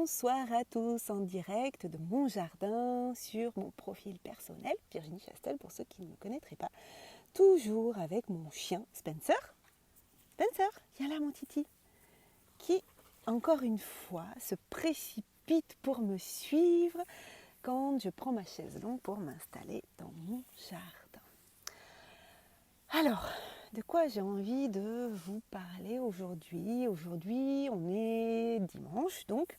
Bonsoir à tous en direct de mon jardin sur mon profil personnel, Virginie Chastel pour ceux qui ne me connaîtraient pas. Toujours avec mon chien Spencer. Spencer, viens là mon titi. Qui, encore une fois, se précipite pour me suivre quand je prends ma chaise longue pour m'installer dans mon jardin. Alors, de quoi j'ai envie de vous parler aujourd'hui? Aujourd'hui, on est dimanche, donc.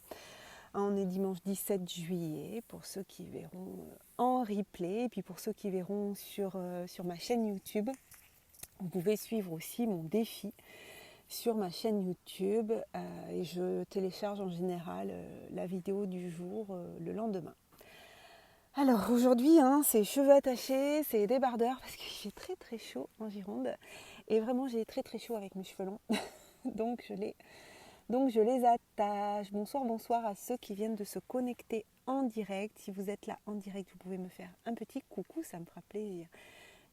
On est dimanche 17 juillet pour ceux qui verront en replay. Et puis pour ceux qui verront sur ma chaîne YouTube, vous pouvez suivre aussi mon défi sur ma chaîne YouTube. Et je télécharge en général la vidéo du jour le lendemain. Alors aujourd'hui, c'est cheveux attachés, c'est débardeur parce qu'il fait très très chaud en Gironde. Et vraiment j'ai très très chaud avec mes cheveux longs. Donc je les attache. Bonsoir à ceux qui viennent de se connecter en direct. Si vous êtes là en direct, vous pouvez me faire un petit coucou, ça me fera plaisir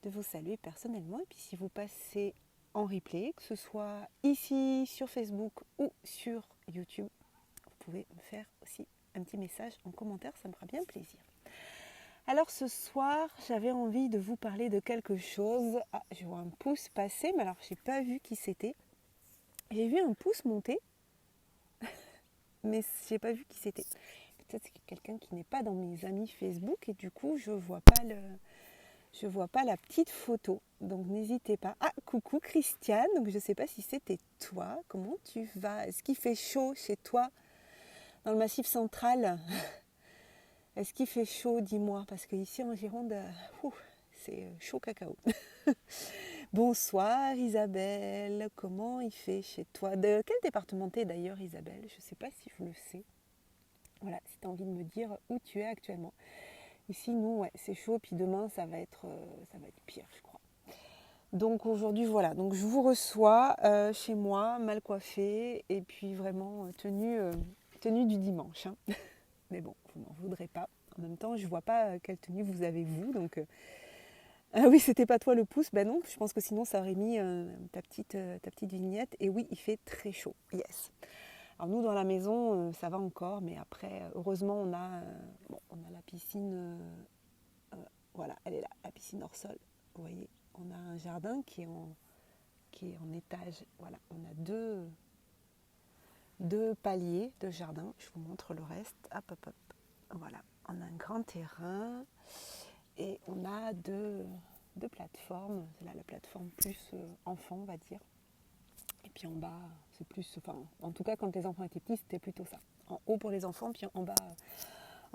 de vous saluer personnellement. Et puis si vous passez en replay, que ce soit ici sur Facebook ou sur YouTube, vous pouvez me faire aussi un petit message en commentaire, ça me fera bien plaisir. Alors ce soir, j'avais envie de vous parler de quelque chose. Ah, je vois un pouce passer, mais alors je n'ai pas vu qui c'était. J'ai vu un pouce monter, mais je n'ai pas vu qui c'était. Peut-être que c'est quelqu'un qui n'est pas dans mes amis Facebook et du coup je vois pas la petite photo. Donc n'hésitez pas. Ah, coucou Christiane, donc je ne sais pas si c'était toi. Comment tu vas? Est-ce qu'il fait chaud chez toi dans le Massif central? Est-ce qu'il fait chaud? Dis-moi, parce qu'ici en Gironde, c'est chaud cacao. Bonsoir Isabelle, comment il fait chez toi? De quel département t'es d'ailleurs Isabelle? Je ne sais pas si je le sais. Voilà, si tu as envie de me dire où tu es actuellement. Ici, nous, ouais, c'est chaud, puis demain, ça va être pire, je crois. Donc aujourd'hui, voilà, donc je vous reçois chez moi, mal coiffée, et puis vraiment tenue du dimanche. Hein. Mais bon, vous m'en voudrez pas. En même temps, je ne vois pas quelle tenue vous avez vous, donc... Ah oui, c'était pas toi le pouce, ben non, je pense que sinon ça aurait mis ta petite vignette. Et oui, il fait très chaud, yes. Alors nous dans la maison ça va encore, mais après heureusement on a la piscine, voilà, elle est là, la piscine hors sol. Vous voyez, on a un jardin qui est en étage. Voilà, on a deux paliers de jardin. Je vous montre le reste. Hop. Voilà, on a un grand terrain et on a deux plateformes. C'est là la plateforme plus enfant, on va dire. Et puis en bas, c'est plus... Enfin, en tout cas, quand les enfants étaient petits, c'était plutôt ça. En haut pour les enfants, puis en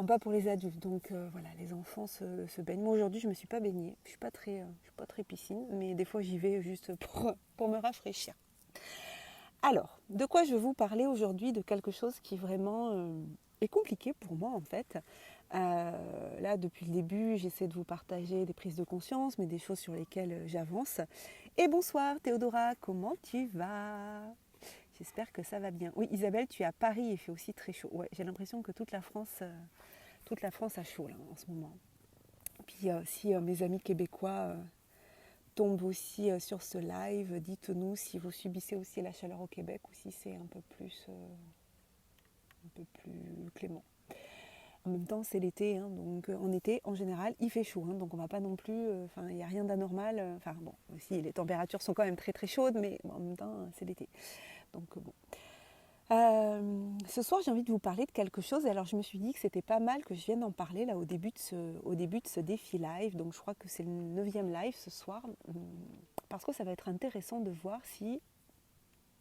bas pour les adultes. Donc voilà, les enfants se baignent. Moi, aujourd'hui, je ne me suis pas baignée. Je ne suis pas très piscine, mais des fois, j'y vais juste pour me rafraîchir. Alors, de quoi je vais vous parler aujourd'hui? De quelque chose qui vraiment est compliqué pour moi, en fait. Là, depuis le début, j'essaie de vous partager des prises de conscience, mais des choses sur lesquelles j'avance. Et bonsoir Théodora, comment tu vas? J'espère que ça va bien. Oui, Isabelle, tu es à Paris, il fait aussi très chaud. Ouais, j'ai l'impression que toute la France a chaud là, en ce moment. Puis si mes amis québécois tombent aussi sur ce live, dites-nous si vous subissez aussi la chaleur au Québec ou si c'est un peu plus clément. En même temps, c'est l'été, hein, donc en été, en général, il fait chaud, hein, donc on va pas non plus, il n'y a rien d'anormal. Enfin bon, aussi les températures sont quand même très très chaudes, mais bon, en même temps, c'est l'été. Donc bon. Ce soir, j'ai envie de vous parler de quelque chose. Alors, je me suis dit que c'était pas mal que je vienne en parler là au début de ce défi live. Donc, je crois que c'est le 9e live ce soir, parce que ça va être intéressant de voir si,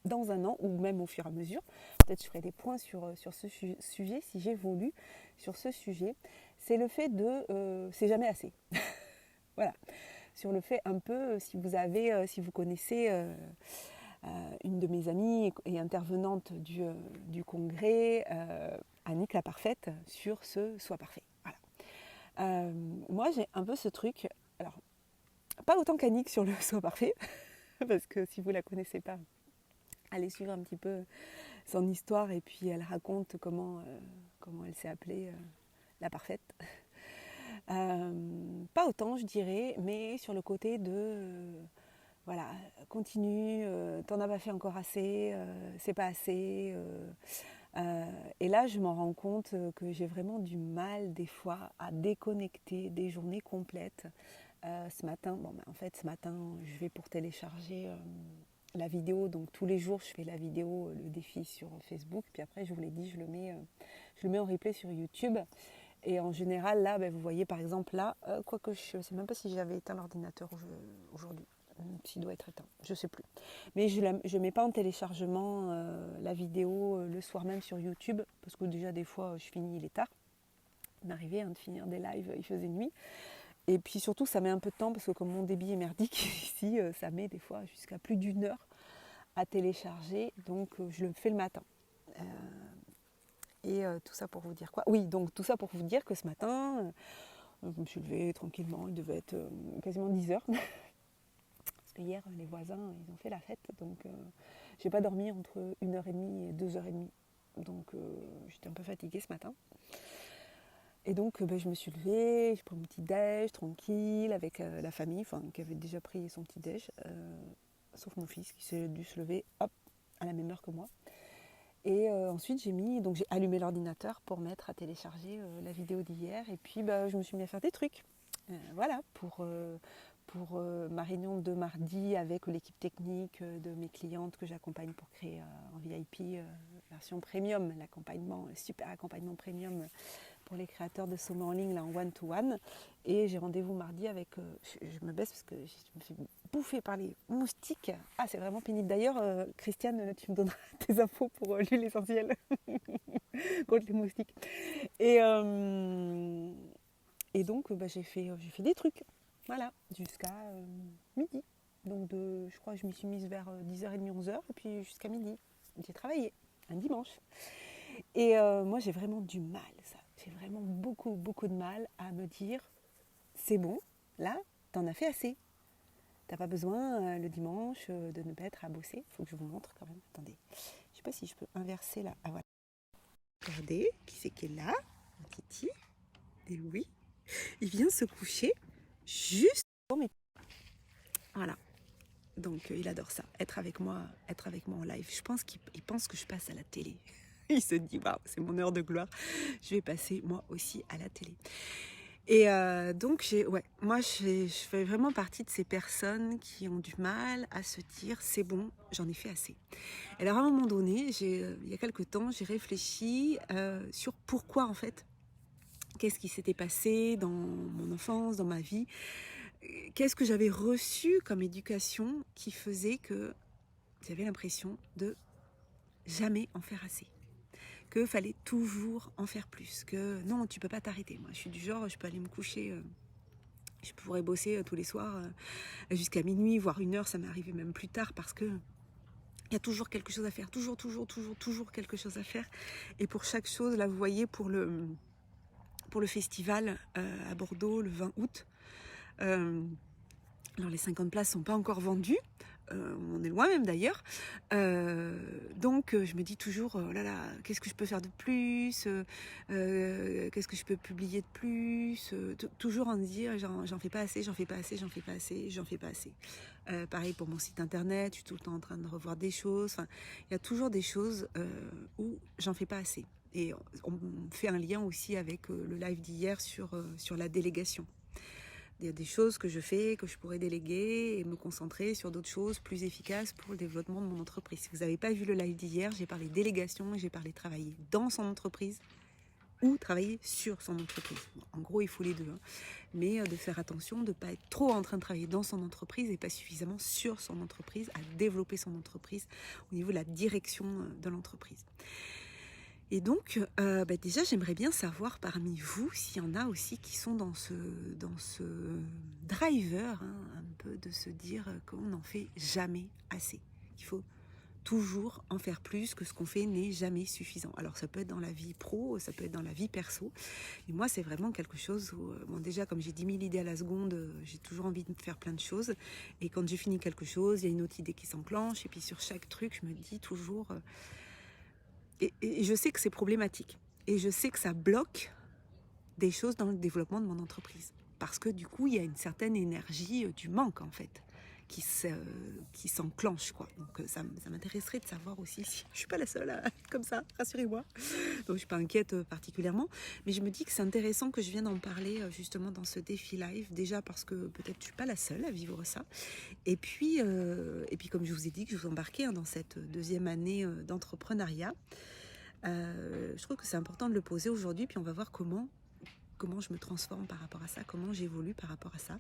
dans un an, ou même au fur et à mesure, peut-être je ferai des points sur ce sujet, si j'évolue sur ce sujet, c'est le fait de... c'est jamais assez. Voilà. Sur le fait un peu, si vous connaissez... une de mes amies et intervenante du congrès, Annick la Parfaite, sur ce Sois parfait. Voilà. Moi, j'ai un peu ce truc, alors, pas autant qu'Annick sur le Sois parfait, parce que si vous ne la connaissez pas, allez suivre un petit peu son histoire et puis elle raconte comment elle s'est appelée la Parfaite. Pas autant, je dirais, mais sur le côté de... voilà, continue, t'en as pas fait encore assez, c'est pas assez, Et là, je m'en rends compte que j'ai vraiment du mal des fois à déconnecter des journées complètes. Ce matin, ce matin, je vais pour télécharger la vidéo. Donc tous les jours, je fais la vidéo, le défi sur Facebook. Puis après, je vous l'ai dit, je le mets en replay sur YouTube. Et en général, là, vous voyez par exemple là, quoique je ne sais même pas si j'avais éteint l'ordinateur aujourd'hui. S'il doit être éteint, je ne sais plus. Mais je ne mets pas en téléchargement la vidéo le soir même sur YouTube, parce que déjà des fois je finis, il est tard. Il m'arrivait de finir des lives, il faisait nuit. Et puis surtout ça met un peu de temps, parce que comme mon débit est merdique ici, ça met des fois jusqu'à plus d'1 heure à télécharger, donc je le fais le matin. Et tout ça pour vous dire quoi? Oui, donc tout ça pour vous dire que ce matin, je me suis levée tranquillement, il devait être quasiment 10 heures. Parce que hier, les voisins, ils ont fait la fête, donc j'ai pas dormi entre 1h30 et 2h30. Donc j'étais un peu fatiguée ce matin. Et donc je me suis levée, j'ai pris mon petit déj tranquille avec la famille, qui avait déjà pris son petit déj, sauf mon fils qui s'est dû se lever hop, à la même heure que moi. Et ensuite j'ai allumé l'ordinateur pour mettre à télécharger la vidéo d'hier. Et puis je me suis mis à faire des trucs. Voilà, pour ma réunion de mardi avec l'équipe technique de mes clientes que j'accompagne pour créer en VIP version premium, l'accompagnement, super accompagnement premium pour les créateurs de sommet en ligne là, en one-to-one. Et j'ai rendez-vous mardi avec, je me baisse parce que je me fais bouffer par les moustiques. Ah, c'est vraiment pénible. D'ailleurs, Christiane, tu me donneras tes infos pour l'huile essentielle contre les moustiques. Et donc, j'ai fait des trucs. Voilà, jusqu'à midi. Donc, je crois que je m'y suis mise vers 10h30, 11h, et puis jusqu'à midi. J'ai travaillé, un dimanche. Et moi, j'ai vraiment du mal, ça. J'ai vraiment beaucoup, beaucoup de mal à me dire, c'est bon, là, t'en as fait assez. T'as pas besoin, le dimanche, de ne pas être à bosser. Il faut que je vous montre quand même. Attendez, je sais pas si je peux inverser là. Ah, voilà. Regardez, qui c'est qui est là? Mon Titi. Et oui, il vient se coucher juste pour mes... Voilà. Donc il adore ça, être avec moi en live. Je pense qu'il pense que je passe à la télé. Il se dit, waouh, c'est mon heure de gloire. Je vais passer moi aussi à la télé. Et donc moi je fais vraiment partie de ces personnes qui ont du mal à se dire, c'est bon, j'en ai fait assez. Et alors à un moment donné, il y a quelque temps, j'ai réfléchi sur pourquoi en fait, qu'est-ce qui s'était passé dans mon enfance, dans ma vie. Qu'est-ce que j'avais reçu comme éducation qui faisait que j'avais l'impression de jamais en faire assez, qu'il fallait toujours en faire plus, que non, tu peux pas t'arrêter. Moi, je suis du genre, je peux aller me coucher, je pourrais bosser tous les soirs jusqu'à minuit, voire 1h, ça m'est arrivé même plus tard parce que il y a toujours quelque chose à faire, toujours quelque chose à faire. Et pour chaque chose, là, vous voyez, pour le festival à Bordeaux le 20 août, alors les 50 places sont pas encore vendues, on est loin même d'ailleurs, donc je me dis toujours, oh là là, qu'est-ce que je peux faire de plus, qu'est-ce que je peux publier de plus, toujours en dire, j'en fais pas assez, pareil pour mon site internet, je suis tout le temps en train de revoir des choses, il y a toujours des choses où j'en fais pas assez. Et on fait un lien aussi avec le live d'hier sur la délégation. Il y a des choses que je fais, que je pourrais déléguer et me concentrer sur d'autres choses plus efficaces pour le développement de mon entreprise. Si vous n'avez pas vu le live d'hier, j'ai parlé délégation et j'ai parlé travailler dans son entreprise ou travailler sur son entreprise. Bon, en gros, il faut les deux. Mais de faire attention, de ne pas être trop en train de travailler dans son entreprise et pas suffisamment sur son entreprise, à développer son entreprise au niveau de la direction de l'entreprise. Et donc, déjà, j'aimerais bien savoir parmi vous s'il y en a aussi qui sont dans ce driver, un peu de se dire qu'on n'en fait jamais assez. Il faut toujours en faire plus, que ce qu'on fait n'est jamais suffisant. Alors, ça peut être dans la vie pro, ça peut être dans la vie perso. Et moi, c'est vraiment quelque chose où, déjà, comme j'ai 10 000 idées à la seconde, j'ai toujours envie de faire plein de choses. Et quand j'ai fini quelque chose, il y a une autre idée qui s'enclenche. Et puis, sur chaque truc, je me dis toujours... Et je sais que c'est problématique. Et je sais que ça bloque des choses dans le développement de mon entreprise. Parce que du coup, il y a une certaine énergie du manque, en fait, qui s'enclenche, quoi. Donc ça m'intéresserait de savoir aussi si je suis pas la seule à être comme ça, rassurez-moi. Donc je suis pas inquiète particulièrement, mais je me dis que c'est intéressant que je vienne en parler justement dans ce défi live, déjà parce que peut-être je suis pas la seule à vivre ça, et puis comme je vous ai dit que je vous embarquais dans cette deuxième année d'entrepreneuriat. Je trouve que c'est important de le poser aujourd'hui, puis on va voir comment je me transforme par rapport à ça, comment j'évolue par rapport à ça.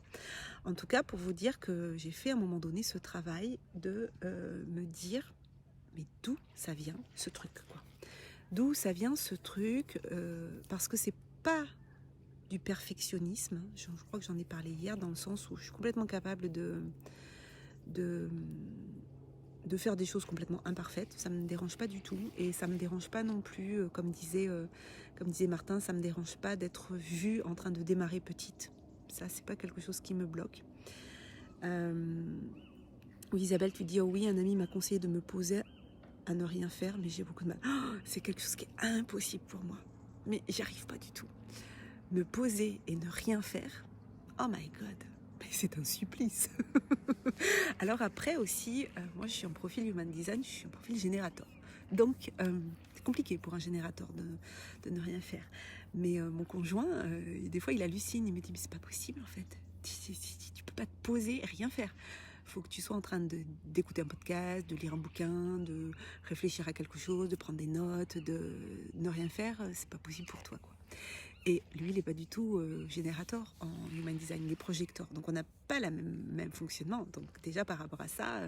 En tout cas, pour vous dire que j'ai fait à un moment donné ce travail de me dire, mais d'où ça vient ce truc, quoi. D'où ça vient ce truc, parce que c'est pas du perfectionnisme. Je crois que j'en ai parlé hier, dans le sens où je suis complètement capable de faire des choses complètement imparfaites, ça me dérange pas du tout, et ça me dérange pas non plus, comme disait Martin, ça me dérange pas d'être vue en train de démarrer petite. Ça, c'est pas quelque chose qui me bloque. Oui, Isabelle, tu dis, oh oui, un ami m'a conseillé de me poser à ne rien faire, mais j'ai beaucoup de mal. Oh, c'est quelque chose qui est impossible pour moi, mais j'y arrive pas du tout. Me poser et ne rien faire, oh my god, c'est un supplice. Alors après aussi, moi je suis en profil Human Design, je suis en profil générateur. Donc c'est compliqué pour un générateur de ne rien faire. Mais mon conjoint, des fois il hallucine, il me dit mais c'est pas possible en fait. Tu peux pas te poser et rien faire. Il faut que tu sois en train d'écouter un podcast, de lire un bouquin, de réfléchir à quelque chose, de prendre des notes, de ne rien faire, c'est pas possible pour toi, quoi. Et lui, il n'est pas du tout générateur en Human Design, il est projecteur. Donc on n'a pas le même fonctionnement. Donc déjà par rapport à ça,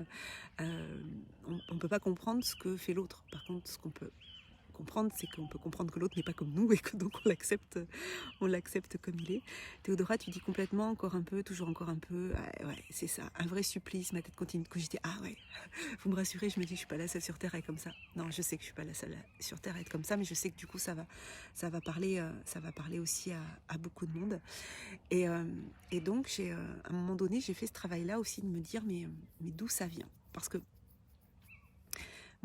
on ne peut pas comprendre ce que fait l'autre. Par contre, ce qu'on peut comprendre, c'est qu'on peut comprendre que l'autre n'est pas comme nous, et que donc on l'accepte comme il est. Théodora, tu dis complètement, encore un peu, toujours encore un peu. Ouais, c'est ça, un vrai supplice. Ma tête continue de cogiter. Ah ouais, vous me rassurez, je me dis que je suis pas la seule sur Terre à être comme ça. Non, je sais que je suis pas la seule sur Terre à être comme ça, mais je sais que du coup ça va parler aussi à beaucoup de monde. Et donc à un moment donné, j'ai fait ce travail-là aussi de me dire mais d'où ça vient? Parce que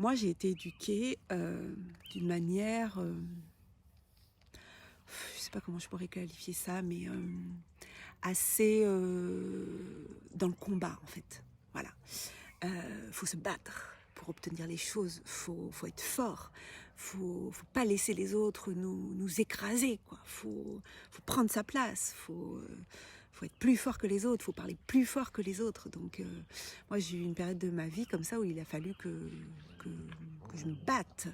moi, j'ai été éduquée d'une manière, je ne sais pas comment je pourrais qualifier ça, mais assez dans le combat, en fait. Voilà. Faut se battre pour obtenir les choses. Faut être fort. Faut pas laisser les autres nous écraser, quoi. Faut prendre sa place. Faut être plus fort que les autres, faut parler plus fort que les autres. Donc moi j'ai eu une période de ma vie comme ça où il a fallu que je me batte.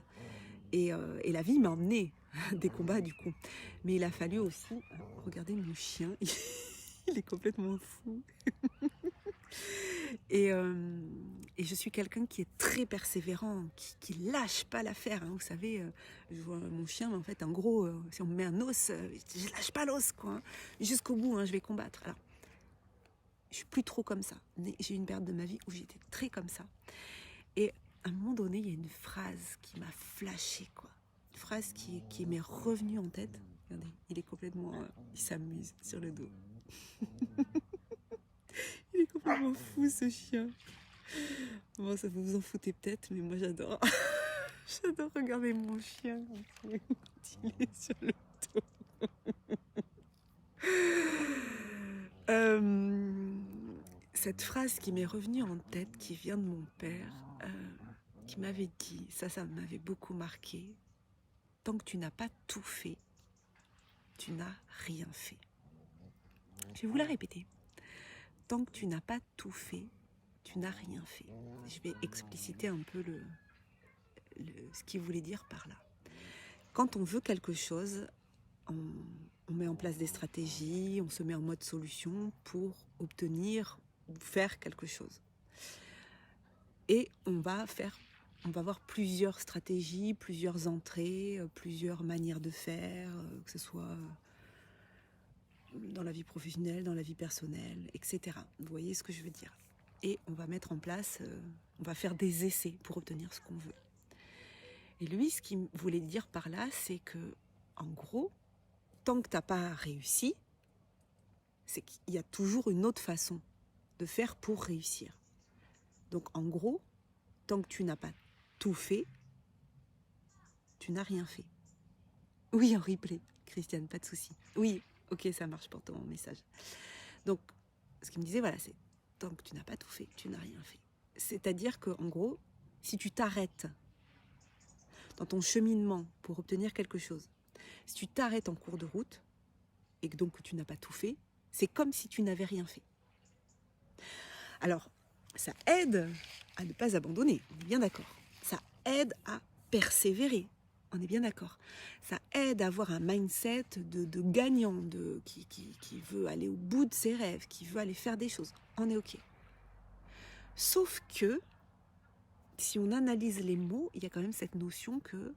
Et la vie m'a emmené des combats du coup. Mais il a fallu aussi, regardez mon chien, il est complètement fou. Et je suis quelqu'un qui est très persévérant, qui lâche pas l'affaire. Hein. Vous savez, je vois mon chien, mais en fait, en gros, si on me met un os, je lâche pas l'os, quoi. Hein. Jusqu'au bout, hein, je vais combattre. Alors, je suis plus trop comme ça. Mais j'ai eu une période de ma vie où j'étais très comme ça. Et à un moment donné, il y a une phrase qui m'a flashé, quoi. Une phrase qui m'est revenue en tête. Regardez, il est complètement... il s'amuse sur le dos. Il est complètement fou, ce chien. Bon, ça vous en foutez peut-être, mais moi j'adore. J'adore regarder mon chien quand il est sur le dos. Cette phrase qui m'est revenue en tête, qui vient de mon père, qui m'avait dit, ça m'avait beaucoup marqué, tant que tu n'as pas tout fait, tu n'as rien fait. Je vais vous la répéter. Tant que tu n'as pas tout fait, tu n'as rien fait. Je vais expliciter un peu ce qu'il voulait dire par là. Quand on veut quelque chose, on met en place des stratégies, on se met en mode solution pour obtenir ou faire quelque chose. Et on va avoir plusieurs stratégies, plusieurs entrées, plusieurs manières de faire, que ce soit dans la vie professionnelle, dans la vie personnelle, etc. Vous voyez ce que je veux dire? Et on va mettre en place, on va faire des essais pour obtenir ce qu'on veut. Et lui, ce qu'il voulait dire par là, c'est que, en gros, tant que tu n'as pas réussi, c'est qu'il y a toujours une autre façon de faire pour réussir. Donc, en gros, tant que tu n'as pas tout fait, tu n'as rien fait. Oui, en replay, Christiane, pas de souci. Oui, ok, ça marche pour ton message. Donc, ce qu'il me disait, voilà, c'est tant que tu n'as pas tout fait, tu n'as rien fait. C'est-à-dire qu'en gros, si tu t'arrêtes dans ton cheminement pour obtenir quelque chose, si tu t'arrêtes en cours de route, et que donc tu n'as pas tout fait, c'est comme si tu n'avais rien fait. Alors, ça aide à ne pas abandonner, on est bien d'accord. Ça aide à persévérer, on est bien d'accord. Ça aide à avoir un mindset de gagnant, qui veut aller au bout de ses rêves, qui veut aller faire des choses. On est OK. Sauf que, si on analyse les mots, il y a quand même cette notion que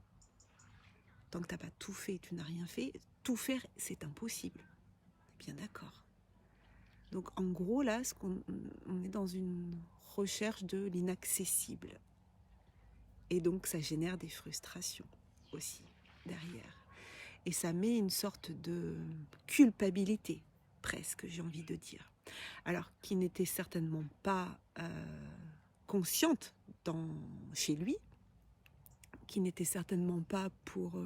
tant que tu n'as pas tout fait, tu n'as rien fait, tout faire, c'est impossible. On est bien d'accord. Donc en gros, là, on est dans une recherche de l'inaccessible. Et donc ça génère des frustrations aussi derrière. Et ça met une sorte de culpabilité, presque, j'ai envie de dire. Alors, qui n'était certainement pas consciente chez lui, qui n'était certainement pas pour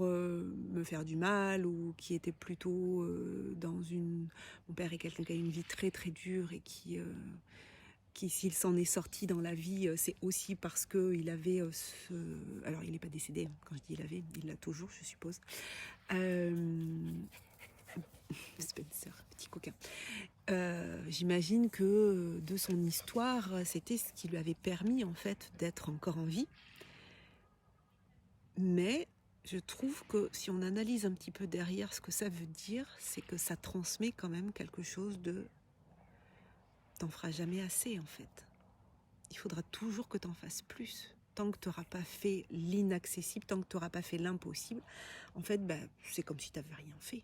me faire du mal, ou qui était plutôt dans une... Mon père est quelqu'un qui a une vie très très dure et qui s'il s'en est sorti dans la vie, c'est aussi parce qu'il avait Alors il n'est pas décédé, quand je dis il avait, il l'a toujours, je suppose. Spencer, petit coquin. J'imagine que de son histoire, c'était ce qui lui avait permis en fait d'être encore en vie. Mais je trouve que si on analyse un petit peu derrière ce que ça veut dire, c'est que ça transmet quand même quelque chose de... T'en feras jamais assez en fait. Il faudra toujours que t'en fasses plus. Tant que tu n'auras pas fait l'inaccessible, tant que tu n'auras pas fait l'impossible, en fait, c'est comme si tu n'avais rien fait.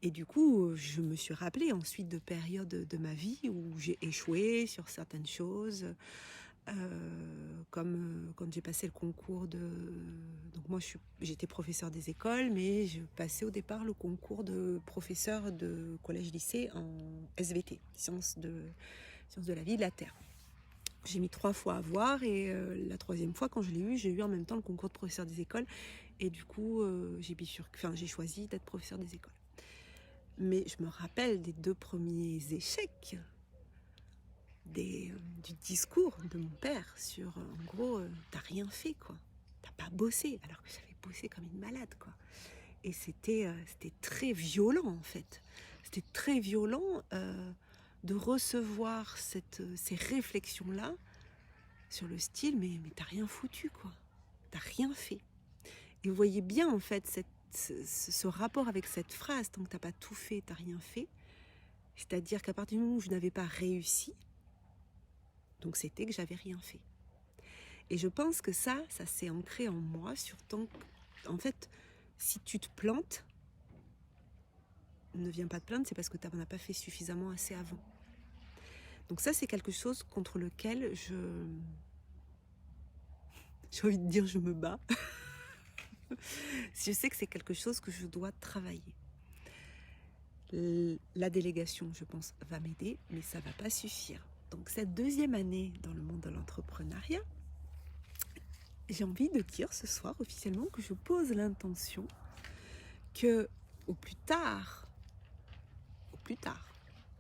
Et du coup, je me suis rappelée ensuite de périodes de ma vie où j'ai échoué sur certaines choses, comme quand j'ai passé le concours de... Donc moi, j'étais professeure des écoles, mais je passais au départ le concours de professeur de collège-lycée en SVT, sciences de la vie et de la terre. J'ai mis 3 fois à voir, et la 3e fois, quand je l'ai eu, j'ai eu en même temps le concours de professeur des écoles. Et du coup, j'ai choisi d'être professeur des écoles. Mais je me rappelle des 2 premiers échecs, du discours de mon père sur, en gros, t'as rien fait, quoi. T'as pas bossé, alors que j'avais bossé comme une malade, quoi. Et c'était très violent, en fait. C'était très violent de recevoir ces réflexions-là sur le style, mais t'as rien foutu, quoi. T'as rien fait. Et vous voyez bien, en fait, ce rapport avec cette phrase, tant que t'as pas tout fait, t'as rien fait. C'est-à-dire qu'à partir du moment où je n'avais pas réussi, donc c'était que j'avais rien fait. Et je pense que ça s'est ancré en moi, en fait, si tu te plantes, ne viens pas te plaindre, c'est parce que tu n'en as pas fait suffisamment assez avant. Donc ça, c'est quelque chose contre lequel j'ai envie de dire je me bats. Je sais que c'est quelque chose que je dois travailler. La délégation, je pense, va m'aider, mais ça ne va pas suffire. Donc cette 2e année dans le monde de l'entrepreneuriat, j'ai envie de dire ce soir officiellement que je pose l'intention que au plus tard,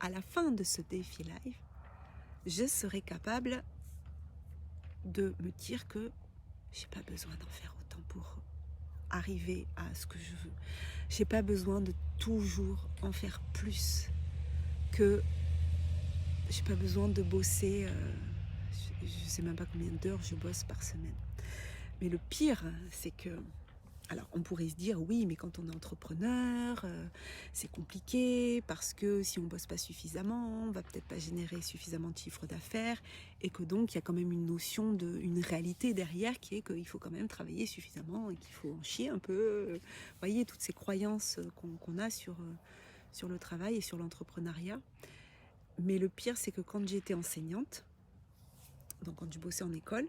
à la fin de ce défi live, je serai capable de me dire que j'ai pas besoin d'en faire autant pour arriver à ce que je veux. J'ai pas besoin de toujours en faire plus, que j'ai pas besoin de bosser, je sais même pas combien d'heures je bosse par semaine. Mais le pire, c'est que, alors on pourrait se dire oui, mais quand on est entrepreneur, c'est compliqué parce que si on bosse pas suffisamment, on va peut-être pas générer suffisamment de chiffre d'affaires, et que donc il y a quand même une notion une réalité derrière qui est qu'il faut quand même travailler suffisamment et qu'il faut en chier un peu. Vous voyez, toutes ces croyances qu'on a sur le travail et sur l'entrepreneuriat. Mais le pire, c'est que quand j'étais enseignante, donc quand je bossais en école,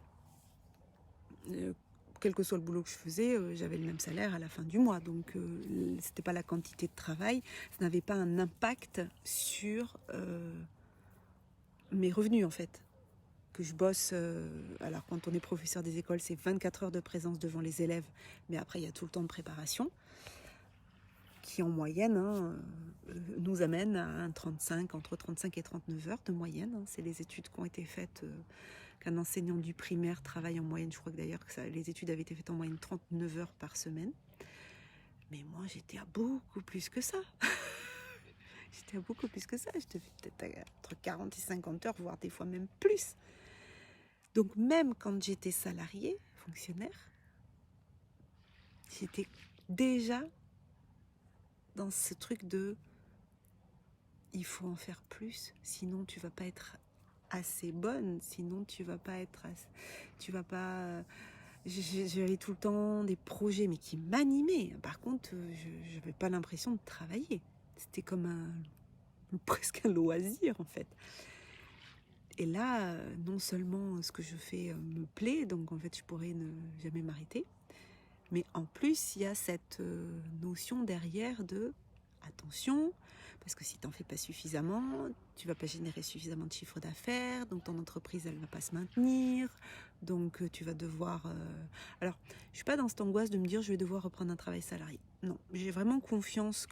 quel que soit le boulot que je faisais, j'avais le même salaire à la fin du mois. Donc, c'était pas la quantité de travail, ça n'avait pas un impact sur mes revenus, en fait. Que je bosse, alors quand on est professeur des écoles, c'est 24 heures de présence devant les élèves, mais après, il y a tout le temps de préparation. qui en moyenne nous amène à entre 35 et 39 heures de moyenne. C'est les études qui ont été faites, qu'un enseignant du primaire travaille en moyenne. Je crois que d'ailleurs que les études avaient été faites en moyenne 39 heures par semaine. Mais moi, j'étais à beaucoup plus que ça. J'étais à beaucoup plus que ça. Je devais peut-être entre 40 et 50 heures, voire des fois même plus. Donc même quand j'étais salariée, fonctionnaire, j'étais déjà dans ce truc de il faut en faire plus, sinon tu vas pas être assez bonne, sinon tu vas pas être tu vas pas. J'avais tout le temps des projets mais qui m'animaient. Par contre, je n'avais pas l'impression de travailler. C'était comme presque un loisir en fait. Et là, non seulement ce que je fais me plaît, donc en fait je pourrais ne jamais m'arrêter, mais en plus il y a cette notion derrière de attention, parce que si tu n'en fais pas suffisamment, tu ne vas pas générer suffisamment de chiffre d'affaires, donc ton entreprise elle ne va pas se maintenir, donc tu vas devoir... Alors, je ne suis pas dans cette angoisse de me dire je vais devoir reprendre un travail salarié. Non, j'ai vraiment confiance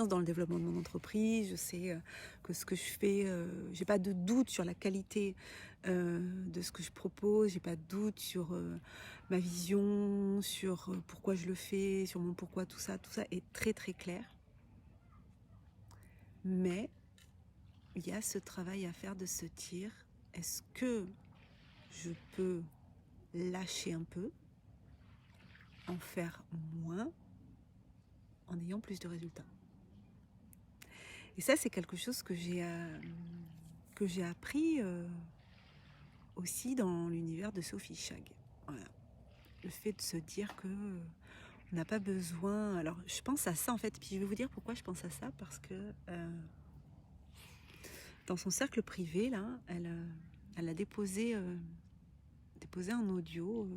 dans le développement de mon entreprise. Je sais que ce que je fais, j'ai pas de doute sur la qualité de ce que je propose, j'ai pas de doute sur ma vision, sur pourquoi je le fais, sur mon pourquoi, tout ça est très très clair. Mais il y a ce travail à faire de se dire, est-ce que je peux lâcher un peu, en faire moins, en ayant plus de résultats? Et ça, c'est quelque chose que j'ai appris aussi dans l'univers de Sophie Chag. Voilà. Le fait de se dire que on n'a pas besoin... Alors, je pense à ça en fait, puis je vais vous dire pourquoi je pense à ça, parce que dans son cercle privé, là, elle a déposé un audio,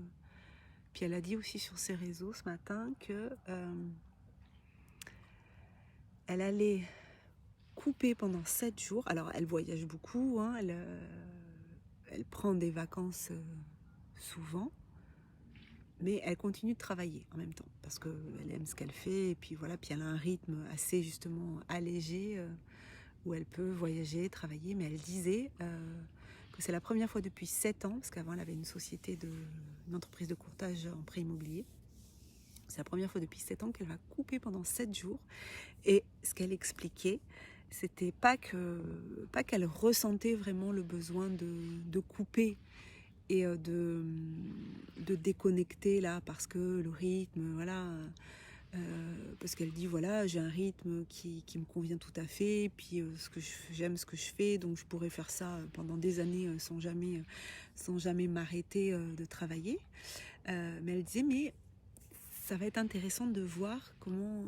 puis elle a dit aussi sur ses réseaux ce matin que elle allait couper pendant 7 jours. Alors, elle voyage beaucoup, hein, elle prend des vacances souvent, mais elle continue de travailler en même temps, parce qu'elle aime ce qu'elle fait, et puis voilà, puis elle a un rythme assez justement allégé, où elle peut voyager, travailler, mais elle disait que c'est la première fois depuis 7 ans, parce qu'avant elle avait une entreprise de courtage en prêt immobilier, c'est la première fois depuis 7 ans qu'elle va couper pendant 7 jours, et ce qu'elle expliquait, c'était pas qu'elle ressentait vraiment le besoin de couper et de déconnecter là, parce que le rythme, voilà, parce qu'elle dit voilà, j'ai un rythme qui me convient tout à fait, puis j'aime ce que je fais, donc je pourrais faire ça pendant des années sans jamais m'arrêter de travailler. Mais elle disait, mais ça va être intéressant de voir comment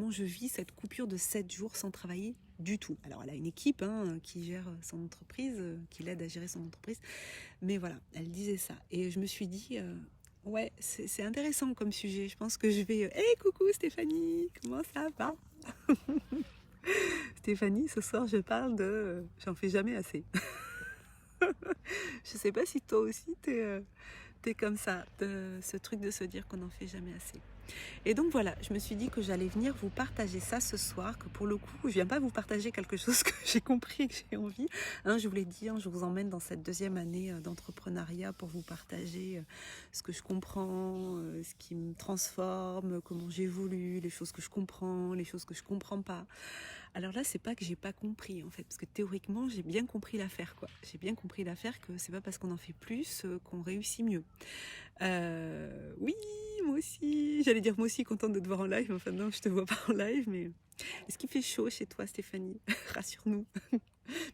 je vis cette coupure de 7 jours sans travailler du tout. Alors elle a une équipe qui gère son entreprise, qui l'aide à gérer son entreprise, mais voilà, elle disait ça. Et je me suis dit, ouais, c'est intéressant comme sujet. Je pense que je vais... Hey, coucou Stéphanie, comment ça va? Stéphanie, ce soir je parle de... J'en fais jamais assez. Je sais pas si toi aussi t'es comme ça, de ce truc de se dire qu'on n'en fait jamais assez. Et donc voilà, je me suis dit que j'allais venir vous partager ça ce soir, que pour le coup, je viens pas vous partager quelque chose que j'ai compris et que j'ai envie. Je vous l'ai dit, je vous emmène dans cette 2e année d'entrepreneuriat pour vous partager ce que je comprends, ce qui me transforme, comment j'évolue, les choses que je comprends, les choses que je comprends pas. Alors là, c'est pas que j'ai pas compris en fait, parce que théoriquement, j'ai bien compris l'affaire, quoi. J'ai bien compris l'affaire, que c'est pas parce qu'on en fait plus qu'on réussit mieux. Oui, moi aussi. J'allais dire moi aussi contente de te voir en live, mais enfin non, je te vois pas en live. Mais est-ce qu'il fait chaud chez toi, Stéphanie? Rassure-nous. Mais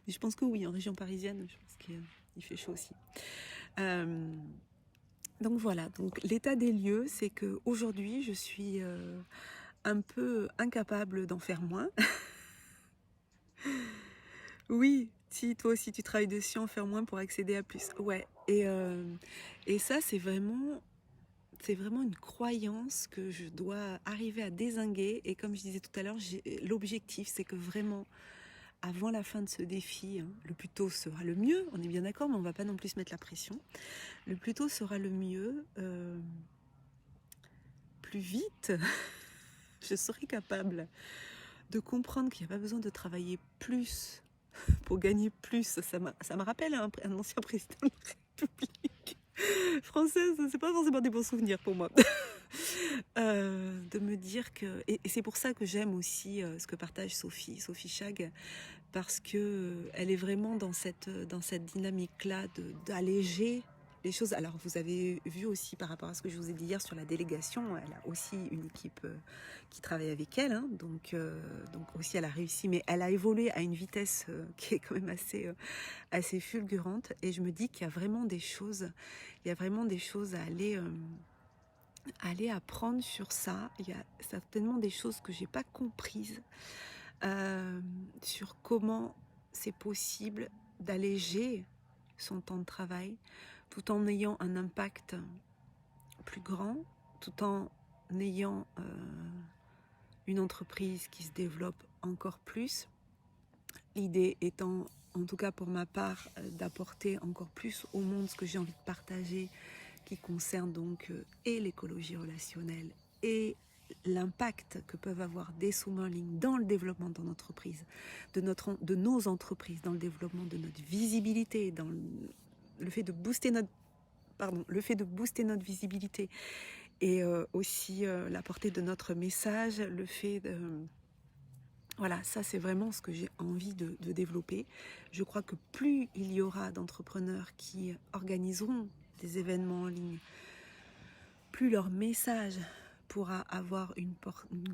je pense que oui, en région parisienne, je pense qu'il fait chaud aussi. Donc voilà, donc l'état des lieux, c'est que aujourd'hui, je suis un peu incapable d'en faire moins. Oui, si toi aussi tu travailles dessus, en faire moins pour accéder à plus. Ouais, et ça c'est vraiment une croyance que je dois arriver à dézinguer. Et comme je disais tout à l'heure, l'objectif c'est que vraiment, avant la fin de ce défi, le plus tôt sera le mieux, on est bien d'accord, mais on ne va pas non plus se mettre la pression. Le plus tôt sera le mieux, plus vite, je serais capable de comprendre qu'il n'y a pas besoin de travailler plus pour gagner plus. Ça me rappelle un ancien président de la République française, c'est pas forcément des bons souvenirs pour moi. De me dire que... Et c'est pour ça que j'aime aussi ce que partage Sophie Chag, parce que elle est vraiment dans cette dynamique-là d'alléger les choses. Alors vous avez vu aussi par rapport à ce que je vous ai dit hier sur la délégation, elle a aussi une équipe qui travaille avec elle, hein, donc aussi elle a réussi, mais elle a évolué à une vitesse qui est quand même assez fulgurante, et je me dis qu'il y a vraiment des choses, à aller apprendre sur ça. Il y a certainement des choses que j'ai pas comprises sur comment c'est possible d'alléger son temps de travail tout en ayant un impact plus grand, tout en ayant une entreprise qui se développe encore plus. L'idée étant, en tout cas pour ma part, d'apporter encore plus au monde ce que j'ai envie de partager, qui concerne donc et l'écologie relationnelle et l'impact que peuvent avoir des sommets en ligne dans le développement de notre entreprise, de nos entreprises, dans le développement de notre visibilité, dans le fait de booster notre visibilité, et aussi la portée de notre message, le fait de... Voilà, ça c'est vraiment ce que j'ai envie de développer. Je crois que plus il y aura d'entrepreneurs qui organiseront des événements en ligne, plus leur message pourra avoir une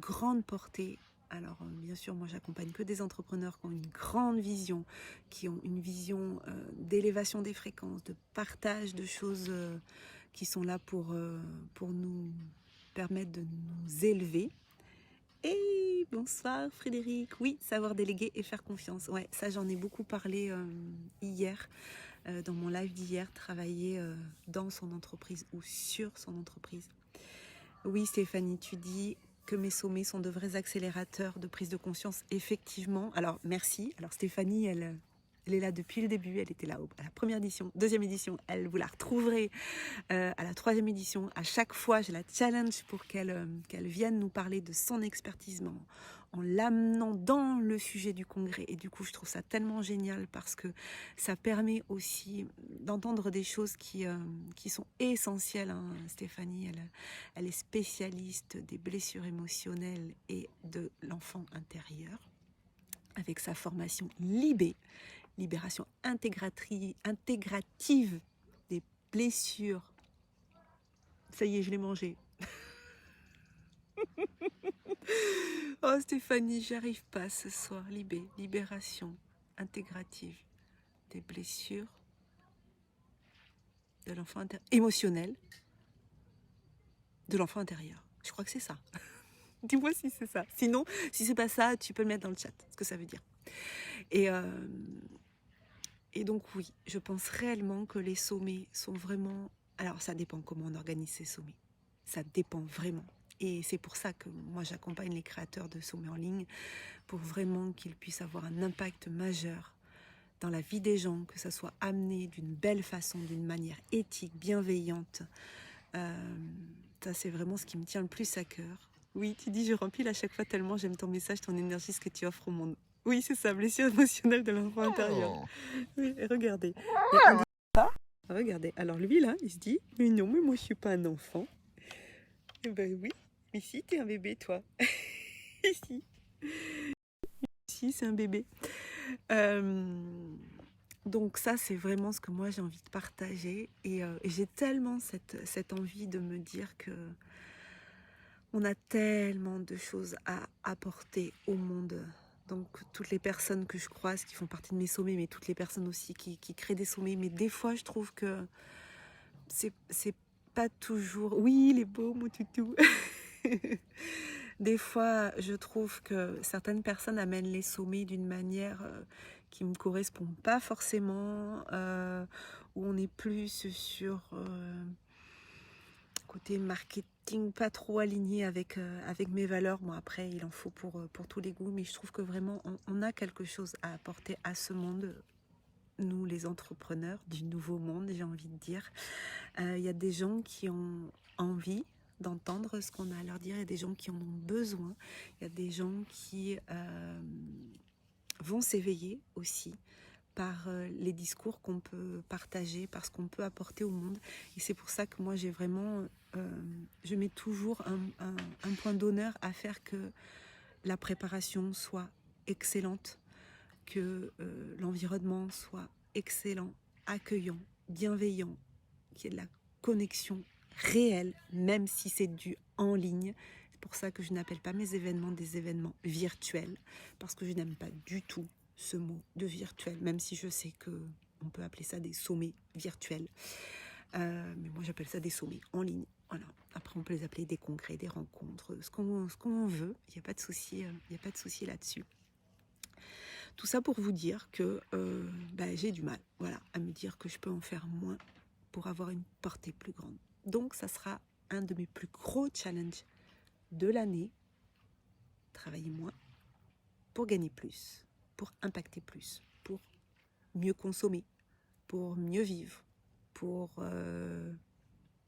grande portée. Alors bien sûr, moi j'accompagne que des entrepreneurs qui ont une grande vision, qui ont une vision d'élévation des fréquences, de partage de choses qui sont là pour nous permettre de nous élever. Et bonsoir Frédéric, oui, savoir déléguer et faire confiance. Ouais, ça j'en ai beaucoup parlé hier, dans mon live d'hier, travailler dans son entreprise ou sur son entreprise. Oui Stéphanie, tu dis que mes sommets sont de vrais accélérateurs de prise de conscience, effectivement. Alors merci, alors Stéphanie, elle est là depuis le début, elle était là à la première édition, deuxième édition, vous la retrouverez à la troisième édition. À chaque fois, je la challenge pour qu'elle vienne nous parler de son expertise en l'amenant dans le sujet du congrès. Et du coup, je trouve ça tellement génial parce que ça permet aussi d'entendre des choses qui sont essentielles. Hein. Stéphanie, elle est spécialiste des blessures émotionnelles et de l'enfant intérieur avec sa formation libération intégrative des blessures. Ça y est, je l'ai mangé. Oh Stéphanie, j'y arrive pas ce soir. Libération intégrative des blessures de l'enfant émotionnel de l'enfant intérieur. Je crois que c'est ça. Dis-moi si c'est ça. Sinon, si c'est pas ça, tu peux le mettre dans le chat, ce que ça veut dire. Et donc oui, je pense réellement que les sommets sont vraiment... Alors ça dépend comment on organise ces sommets. Ça dépend vraiment. Et c'est pour ça que moi j'accompagne les créateurs de sommets en ligne pour vraiment qu'ils puissent avoir un impact majeur dans la vie des gens, que ça soit amené d'une belle façon, d'une manière éthique, bienveillante. Ça c'est vraiment ce qui me tient le plus à cœur. Oui, tu dis je remplis à chaque fois tellement j'aime ton message, ton énergie, ce que tu offres au monde. Oui, c'est ça, blessure émotionnelle de l'enfant intérieur. Oui, regardez. Regardez, alors lui là, il se dit, mais non, mais moi je suis pas un enfant. Eh ben oui, mais si, t'es un bébé toi. Ici. Si, c'est un bébé. Donc ça, c'est vraiment ce que moi j'ai envie de partager. Et j'ai tellement cette envie de me dire que on a tellement de choses à apporter au monde. Donc toutes les personnes que je croise qui font partie de mes sommets, mais toutes les personnes aussi qui créent des sommets. Mais des fois, je trouve que c'est pas toujours... Oui, il est beau, mon toutou. Des fois, je trouve que certaines personnes amènent les sommets d'une manière qui ne me correspond pas forcément, où on est plus sur côté marketing, pas trop aligné avec mes valeurs. Bon, après, il en faut pour tous les goûts, mais je trouve que vraiment, on a quelque chose à apporter à ce monde. Nous, les entrepreneurs du nouveau monde, j'ai envie de dire. Il y a des gens qui ont envie d'entendre ce qu'on a à leur dire. Il y a des gens qui en ont besoin. Il y a des gens qui vont s'éveiller aussi par les discours qu'on peut partager, par ce qu'on peut apporter au monde. Et c'est pour ça que moi, j'ai vraiment... je mets toujours un point d'honneur à faire que la préparation soit excellente, que l'environnement soit excellent, accueillant, bienveillant, qu'il y ait de la connexion réelle, même si c'est du en ligne. C'est pour ça que je n'appelle pas mes événements des événements virtuels, parce que je n'aime pas du tout ce mot de virtuel, même si je sais que on peut appeler ça des sommets virtuels. Mais moi, j'appelle ça des sommets en ligne. Voilà. Après, on peut les appeler des congrès, des rencontres, ce qu'on veut. Il n'y a pas de souci, là-dessus. Tout ça pour vous dire que j'ai du mal, voilà, à me dire que je peux en faire moins pour avoir une portée plus grande. Donc, ça sera un de mes plus gros challenges de l'année. Travailler moins pour gagner plus, pour impacter plus, pour mieux consommer, pour mieux vivre, pour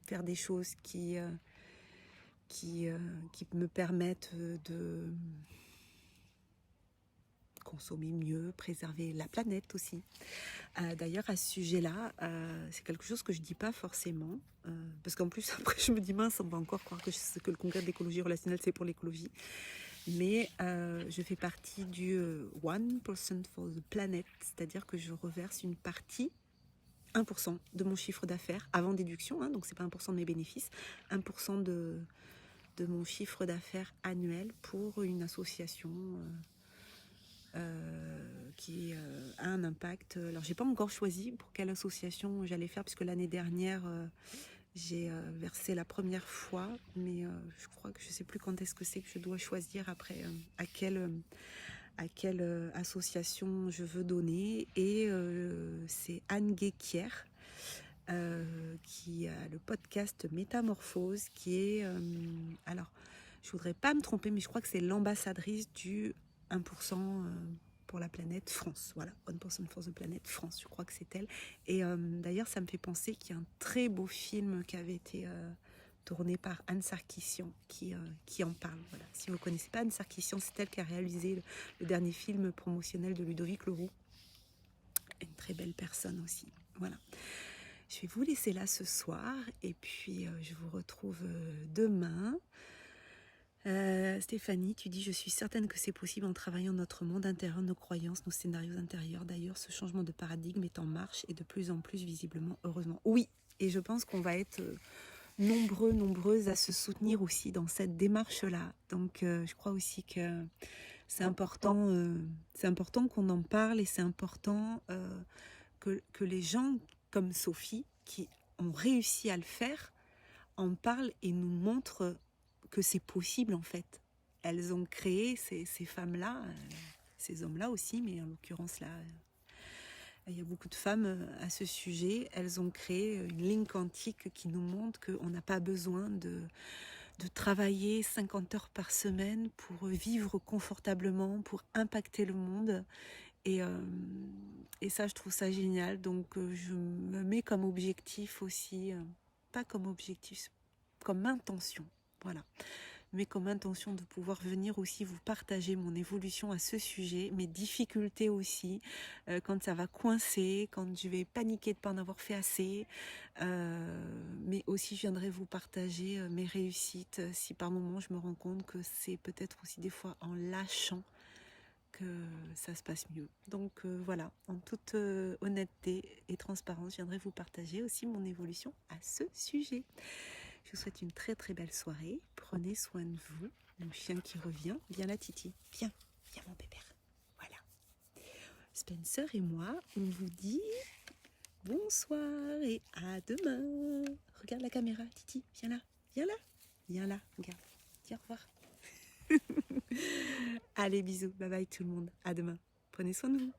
faire des choses qui me permettent de consommer mieux, préserver la planète aussi. D'ailleurs, à ce sujet-là, c'est quelque chose que je dis pas forcément, parce qu'en plus, après, je me dis, mince, on va encore croire que le congrès d'écologie relationnelle, c'est pour l'écologie. Mais je fais partie du 1% for the planet, c'est-à-dire que je reverse une partie, 1% de mon chiffre d'affaires, avant déduction, hein, donc c'est pas 1% de mes bénéfices, 1% de mon chiffre d'affaires annuel pour une association qui a un impact. Alors, j'ai pas encore choisi pour quelle association j'allais faire, puisque l'année dernière, j'ai versé la première fois, mais je crois que je sais plus quand est-ce que c'est que je dois choisir après à quelle association je veux donner. Et c'est Anne Guéquier qui a le podcast Métamorphose, qui est... alors, je voudrais pas me tromper, mais je crois que c'est l'ambassadrice du 1% pour la planète France. Voilà, 1% for the Planet France, je crois que c'est elle. Et d'ailleurs, ça me fait penser qu'il y a un très beau film qui avait été tourné par Anne Sarkissian qui en parle. Voilà. Si vous ne connaissez pas Anne Sarkissian, c'est elle qui a réalisé le dernier film promotionnel de Ludovic Leroux. Une très belle personne aussi. Voilà. Je vais vous laisser là ce soir et puis je vous retrouve demain. Stéphanie, tu dis, je suis certaine que c'est possible en travaillant notre monde intérieur, nos croyances, nos scénarios intérieurs. D'ailleurs, ce changement de paradigme est en marche et de plus en plus visiblement, heureusement. Oui, et je pense qu'on va être nombreuses à se soutenir aussi dans cette démarche-là. Donc, je crois aussi que c'est important qu'on en parle et c'est important que les gens comme Sophie, qui ont réussi à le faire, en parlent et nous montrent que c'est possible en fait. Elles ont créé ces femmes-là, ces hommes-là aussi, mais en l'occurrence là, il y a beaucoup de femmes à ce sujet. Elles ont créé une ligne quantique qui nous montre qu'on n'a pas besoin de travailler 50 heures par semaine pour vivre confortablement, pour impacter le monde. Et ça, je trouve ça génial. Donc, je me mets comme objectif aussi, pas comme objectif, comme intention, voilà. Mais comme intention de pouvoir venir aussi vous partager mon évolution à ce sujet, mes difficultés aussi, quand ça va coincer, quand je vais paniquer de ne pas en avoir fait assez. Mais aussi, je viendrai vous partager mes réussites, si par moment je me rends compte que c'est peut-être aussi des fois en lâchant que ça se passe mieux. Donc voilà, en toute honnêteté et transparence, je viendrai vous partager aussi mon évolution à ce sujet. Je vous souhaite une très très belle soirée. Prenez soin de vous. Mon chien qui revient. Viens là, Titi. Viens mon pépère. Voilà. Spencer et moi, on vous dit bonsoir et à demain. Regarde la caméra, Titi. Viens là. Regarde. Dis au revoir. Allez, bisous. Bye bye tout le monde. À demain. Prenez soin de vous.